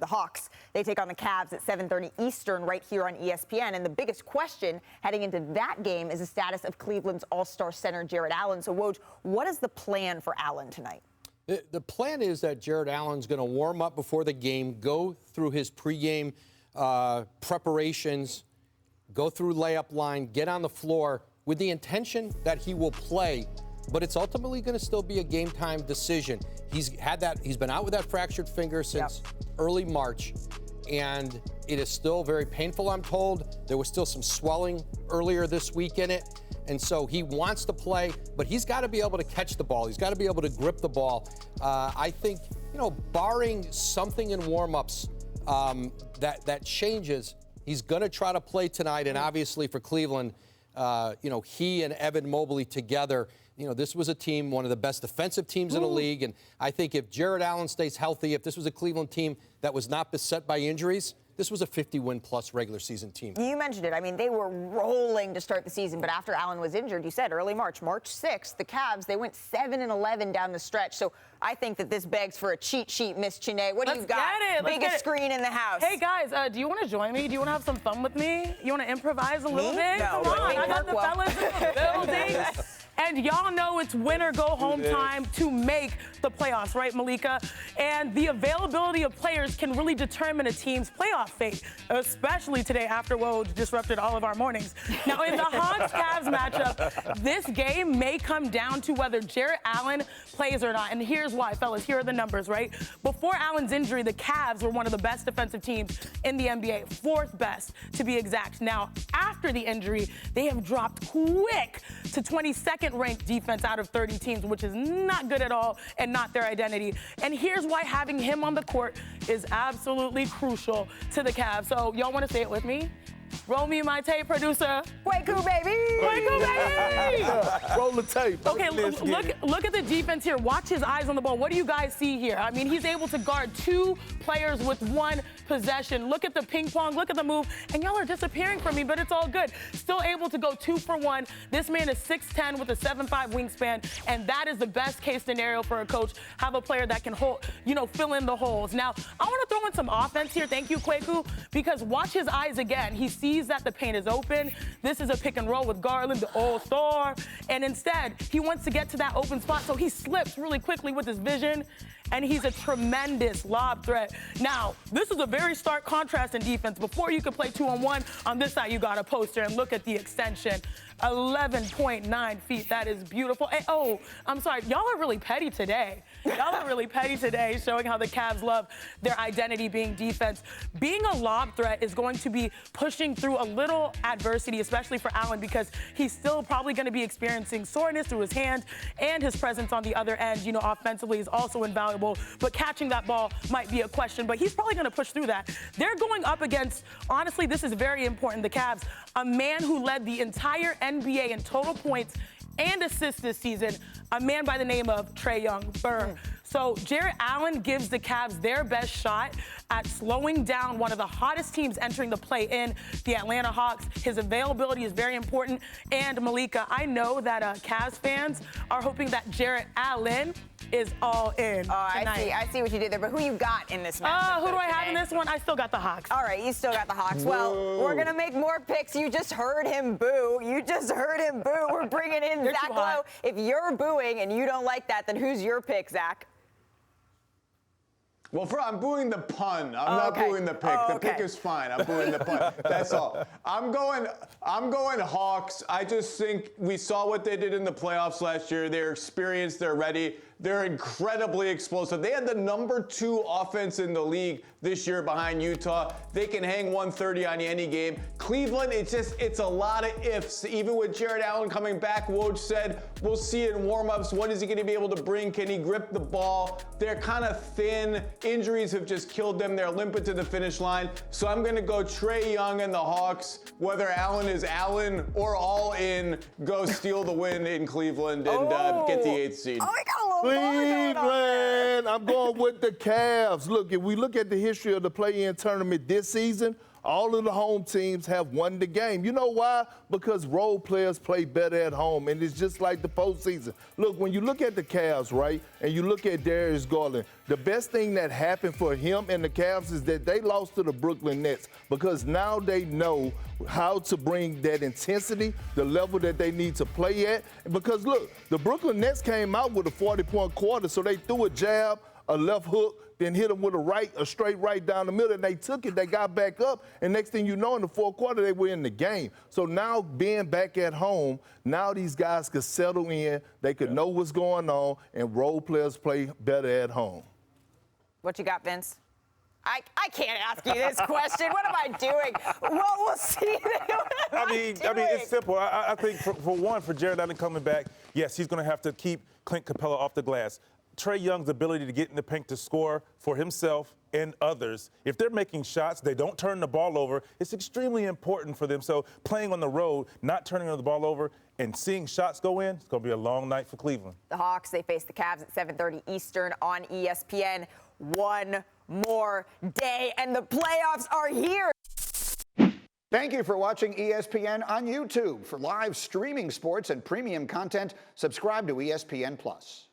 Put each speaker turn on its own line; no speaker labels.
The Hawks, they take on the Cavs at 7:30 Eastern right here on ESPN. And the biggest question heading into that game is the status of Cleveland's all-star center, Jarrett Allen. So, Woj, what is the plan for Allen tonight?
The plan is that Jarrett Allen's going to warm up before the game, go through his pregame preparations, go through layup line, get on the floor with the intention that he will play. But it's ultimately going to still be a game-time decision. He's been out with that fractured finger since early March, and it is still very painful, I'm told. There was still some swelling earlier this week in it, and so he wants to play, but he's got to be able to catch the ball. He's got to be able to grip the ball. I think, barring something in warm-ups that changes, he's going to try to play tonight, and obviously for Cleveland, he and Evan Mobley together, this was a team, one of the best defensive teams in the league. And I think if Jarrett Allen stays healthy, if this was a Cleveland team that was not beset by injuries, this was a 50-win-plus regular season team.
You mentioned it. I mean, they were rolling to start the season, but after Allen was injured, you said early March 6th, the Cavs, they went 7-11 down the stretch. So I think that this begs for a cheat sheet, Miss Chiney. What do you got? Biggest screen in the house.
Hey, guys, do you want to join me? Do you want to have some fun with me? You want to improvise a little bit?
No.
Come on, I got the fellas in the building. And y'all know it's win or go home time to make the playoffs, right, Malika? And the availability of players can really determine a team's playoff fate, especially today after Woj disrupted all of our mornings. Now, in the Hawks-Cavs matchup, this game may come down to whether Jarrett Allen plays or not. And here's why, fellas. Here are the numbers, right? Before Allen's injury, the Cavs were one of the best defensive teams in the NBA, 4th best to be exact. Now, after the injury, they have dropped quick to 22nd ranked defense out of 30 teams, which is not good at all and not their identity. And here's why having him on the court is absolutely crucial to the Cavs. So y'all want to say it with me? Roll me my tape, producer.
Kwaku, baby!
Kwaku, baby!
Roll the tape.
Okay, look at the defense here. Watch his eyes on the ball. What do you guys see here? I mean, he's able to guard 2 players with 1 possession. Look at the ping pong. Look at the move. And y'all are disappearing from me, but it's all good. Still able to go 2 for 1. This man is 6'10" with a 7'5" wingspan, and that is the best case scenario for a coach. Have a player that can fill in the holes. Now, I want to throw in some offense here. Thank you, Kwaku, because watch his eyes again. He sees that the paint is open. This is a pick and roll with Garland, the all-star. And instead, he wants to get to that open spot, so he slips really quickly with his vision, and he's a tremendous lob threat. Now, this is a very stark contrast in defense. Before you could play 2-on-1, on this side you got a poster, and look at the extension. 11.9 feet. That is beautiful. And, I'm sorry. Y'all are really petty today. Showing how the Cavs love their identity being defense. Being a lob threat is going to be pushing through a little adversity, especially for Allen, because he's still probably going to be experiencing soreness through his hand, and his presence on the other end, offensively is also invaluable. But catching that ball might be a question, but he's probably going to push through that. They're going up against, honestly, this is very important, the Cavs, a man who led the entire NBA in total points and assists this season, a man by the name of Trae Young. So Jarrett Allen gives the Cavs their best shot at slowing down one of the hottest teams entering the play-in, the Atlanta Hawks. His availability is very important. And Malika, I know that Cavs fans are hoping that Jarrett Allen is all in tonight.
I see what you did there, but who you got in this match?
Who do I have in this one? I still got the Hawks.
All right, you still got the Hawks. Well, we're going to make more picks. You just heard him boo. We're bringing in Zach Lowe. If you're booing and you don't like that, then who's your pick, Zach?
Well, I'm booing the pun. I'm not booing the pick. The pick is fine. I'm booing the pun. That's all. I'm going Hawks. I just think we saw what they did in the playoffs last year. They're experienced. They're ready. They're incredibly explosive. They had the number 2 offense in the league this year behind Utah. They can hang 130 on you any game. Cleveland, it's a lot of ifs. Even with Jarrett Allen coming back, Woj said, we'll see it in warm-ups. What is he going to be able to bring? Can he grip the ball? They're kind of thin. Injuries have just killed them. They're limping to the finish line. So I'm going to go Trae Young and the Hawks. Whether Allen is Allen or all in, go steal the win in Cleveland and get the 8th seed.
Oh, we got a little
Cleveland, I'm going with the Cavs. Look, if we look at the history of the play-in tournament this season, all of the home teams have won the game. You know why? Because role players play better at home, and it's just like the postseason. Look, when you look at the Cavs, right, and you look at Darius Garland, the best thing that happened for him and the Cavs is that they lost to the Brooklyn Nets because now they know how to bring that intensity, the level that they need to play at. Because, look, the Brooklyn Nets came out with a 40-point quarter, so they threw a jab, a left hook, then hit them with a straight right down the middle, and they took it, they got back up, and next thing you know, in the fourth quarter, they were in the game. So now being back at home, now these guys could settle in, they could know what's going on, and role players play better at home.
What you got, Vince? I can't ask you this question. What am I doing? Well, we'll see.
I mean, it's simple. I think, for one, for Jarrett Allen coming back, yes, he's going to have to keep Clint Capella off the glass. Trae Young's ability to get in the paint to score for himself and others, if they're making shots, they don't turn the ball over, it's extremely important for them. So playing on the road, not turning the ball over, and seeing shots go in, it's going to be a long night for Cleveland.
The Hawks, they face the Cavs at 7:30 Eastern on ESPN. One more day, and the playoffs are here.
Thank you for watching ESPN on YouTube. For live streaming sports and premium content, subscribe to ESPN+.